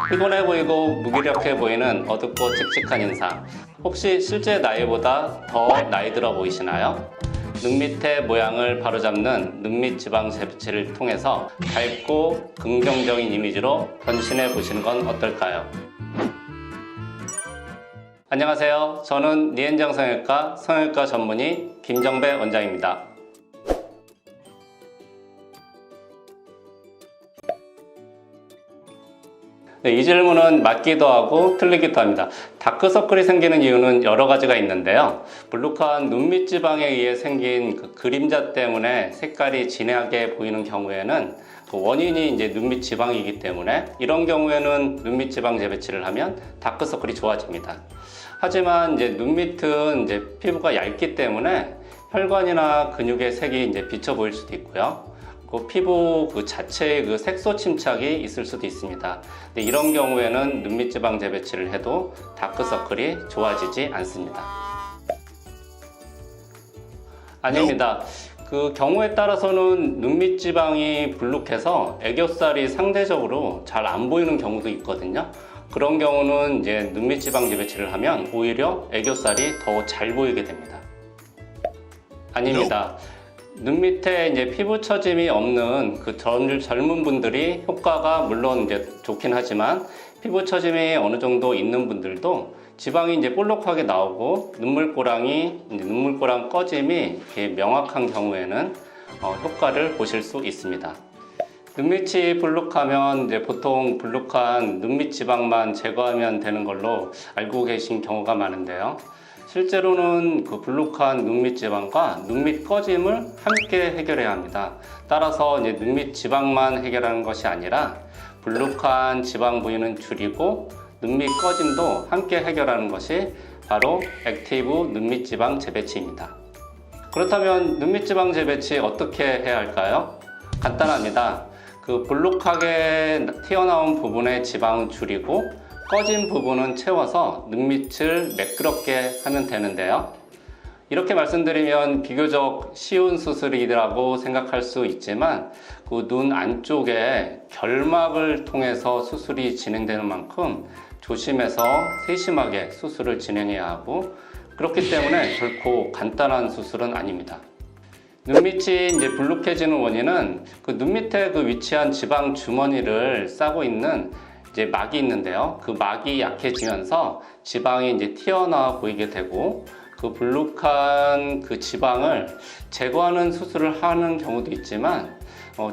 피곤해 보이고 무기력해 보이는 어둡고 칙칙한 인상. 혹시 실제 나이보다 더 나이 들어 보이시나요? 눈 밑의 모양을 바로잡는 눈밑 지방 재배치를 통해서 밝고 긍정적인 이미지로 변신해 보시는 건 어떨까요? 안녕하세요. 저는 니엔장 성형외과 전문의 김정배 원장입니다. 네, 이 질문은 맞기도 하고 틀리기도 합니다. 다크서클이 생기는 이유는 여러 가지가 있는데요. 불룩한 눈밑 지방에 의해 생긴 그 그림자 때문에 색깔이 진하게 보이는 경우에는 그 원인이 이제 눈밑 지방이기 때문에 이런 경우에는 눈밑 지방 재배치를 하면 다크서클이 좋아집니다. 하지만 이제 눈밑은 이제 피부가 얇기 때문에 혈관이나 근육의 색이 이제 비쳐 보일 수도 있고요. 그 피부 그 자체의 그 색소 침착이 있을 수도 있습니다. 근데 이런 경우에는 눈밑 지방 재배치를 해도 다크서클이 좋아지지 않습니다. 아닙니다. 그 경우에 따라서는 눈밑 지방이 불룩해서 애교살이 상대적으로 잘 안 보이는 경우도 있거든요. 그런 경우는 이제 눈밑 지방 재배치를 하면 오히려 애교살이 더 잘 보이게 됩니다. 아닙니다. 눈 밑에 이제 피부 처짐이 없는 그 젊은 분들이 효과가 물론 이제 좋긴 하지만 피부 처짐이 어느 정도 있는 분들도 지방이 이제 볼록하게 나오고 눈물꼬랑 꺼짐이 이렇게 명확한 경우에는 효과를 보실 수 있습니다. 눈밑이 불룩하면 이제 보통 불룩한 눈밑 지방만 제거하면 되는 걸로 알고 계신 경우가 많은데요. 실제로는 그 불룩한 눈밑 지방과 눈밑 꺼짐을 함께 해결해야 합니다. 따라서 이제 눈밑 지방만 해결하는 것이 아니라 불룩한 지방 부위는 줄이고 눈밑 꺼짐도 함께 해결하는 것이 바로 액티브 눈밑 지방 재배치입니다. 그렇다면 눈밑 지방 재배치 어떻게 해야 할까요? 간단합니다. 그 불룩하게 튀어나온 부분의 지방은 줄이고 꺼진 부분은 채워서 눈밑을 매끄럽게 하면 되는데요. 이렇게 말씀드리면 비교적 쉬운 수술이라고 생각할 수 있지만 그 눈 안쪽에 결막을 통해서 수술이 진행되는 만큼 조심해서 세심하게 수술을 진행해야 하고 그렇기 때문에 결코 간단한 수술은 아닙니다. 눈밑이 이제 불룩해지는 원인은 그 눈 밑에 그 위치한 지방 주머니를 싸고 있는 이제 막이 있는데요. 그 막이 약해지면서 지방이 이제 튀어나와 보이게 되고 그 불룩한 그 지방을 제거하는 수술을 하는 경우도 있지만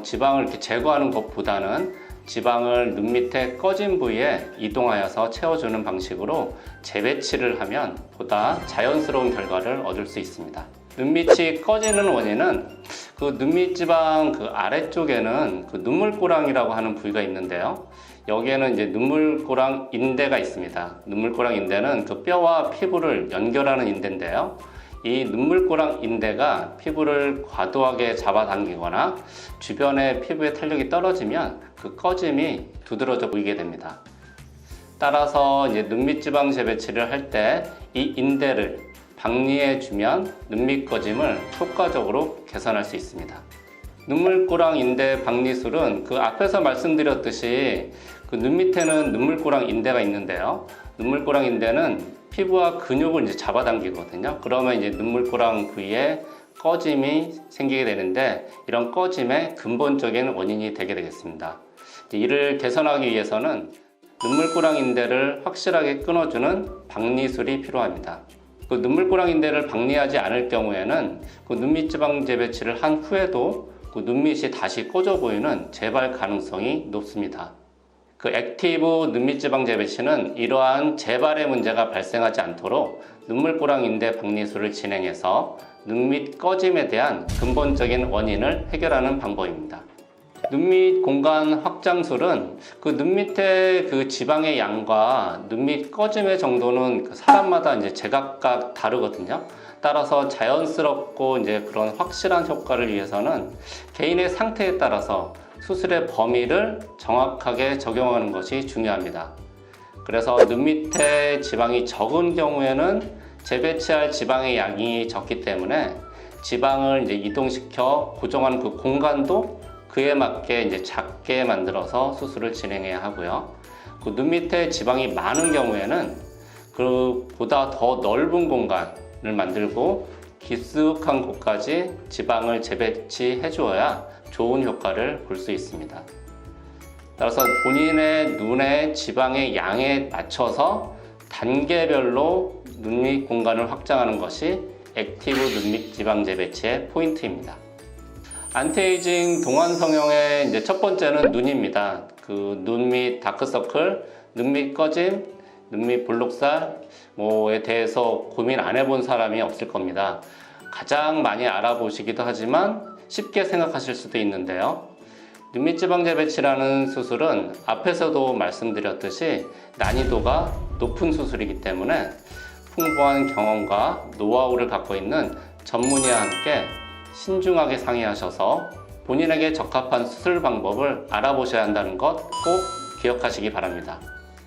지방을 이렇게 제거하는 것보다는 지방을 눈 밑에 꺼진 부위에 이동하여서 채워주는 방식으로 재배치를 하면 보다 자연스러운 결과를 얻을 수 있습니다. 눈밑이 꺼지는 원인은 그 눈밑 지방 그 아래쪽에는 그 눈물꼬랑이라고 하는 부위가 있는데요. 여기에는 이제 눈물꼬랑 인대가 있습니다. 눈물꼬랑 인대는 그 뼈와 피부를 연결하는 인대인데요. 이 눈물꼬랑 인대가 피부를 과도하게 잡아당기거나 주변의 피부의 탄력이 떨어지면 그 꺼짐이 두드러져 보이게 됩니다. 따라서 이제 눈밑 지방 재배치를 할 때 이 인대를 박리해 주면 눈밑 꺼짐을 효과적으로 개선할 수 있습니다. 눈물꼬랑 인대 박리술은 그 앞에서 말씀드렸듯이 그 눈 밑에는 눈물꼬랑 인대가 있는데요. 눈물꼬랑 인대는 피부와 근육을 이제 잡아당기거든요. 그러면 이제 눈물꼬랑 부위에 꺼짐이 생기게 되는데 이런 꺼짐의 근본적인 원인이 되게 되겠습니다. 이를 개선하기 위해서는 눈물꼬랑 인대를 확실하게 끊어주는 박리술이 필요합니다. 그 눈물꼬랑 인대를 박리하지 않을 경우에는 그 눈밑 지방 재배치를 한 후에도 그 눈밑이 다시 꺼져 보이는 재발 가능성이 높습니다. 그 액티브 눈밑 지방 재배치는 이러한 재발의 문제가 발생하지 않도록 눈물꼬랑 인대 박리술을 진행해서 눈밑 꺼짐에 대한 근본적인 원인을 해결하는 방법입니다. 눈밑 공간 확장술은 그 눈밑의 그 지방의 양과 눈밑 꺼짐의 정도는 그 사람마다 이제 제각각 다르거든요. 따라서 자연스럽고 이제 그런 확실한 효과를 위해서는 개인의 상태에 따라서 수술의 범위를 정확하게 적용하는 것이 중요합니다. 그래서 눈 밑에 지방이 적은 경우에는 재배치할 지방의 양이 적기 때문에 지방을 이제 이동시켜 고정하는 그 공간도 그에 맞게 이제 작게 만들어서 수술을 진행해야 하고요. 그 눈 밑에 지방이 많은 경우에는 그보다 더 넓은 공간을 만들고 깊숙한 곳까지 지방을 재배치해 주어야 좋은 효과를 볼 수 있습니다. 따라서 본인의 눈의 지방의 양에 맞춰서 단계별로 눈밑 공간을 확장하는 것이 액티브 눈밑 지방 재배치의 포인트입니다. 안티에이징 동안 성형의 이제 첫 번째는 눈입니다. 그 눈밑 다크서클, 눈밑 꺼짐, 눈밑 볼록살에 대해서 고민 안 해본 사람이 없을 겁니다. 가장 많이 알아보시기도 하지만 쉽게 생각하실 수도 있는데요. 눈밑 지방 재배치라는 수술은 앞에서도 말씀드렸듯이 난이도가 높은 수술이기 때문에 풍부한 경험과 노하우를 갖고 있는 전문의와 함께 신중하게 상의하셔서 본인에게 적합한 수술 방법을 알아보셔야 한다는 것 꼭 기억하시기 바랍니다.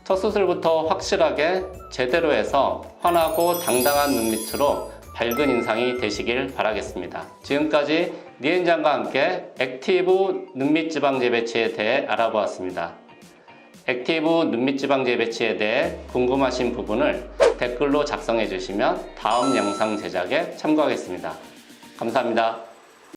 첫 수술부터 확실하게 제대로 해서 환하고 당당한 눈밑으로 밝은 인상이 되시길 바라겠습니다. 지금까지 니엔장과 함께 액티브 눈밑 지방 재배치에 대해 알아보았습니다. 액티브 눈밑 지방 재배치에 대해 궁금하신 부분을 댓글로 작성해 주시면 다음 영상 제작에 참고하겠습니다. 감사합니다.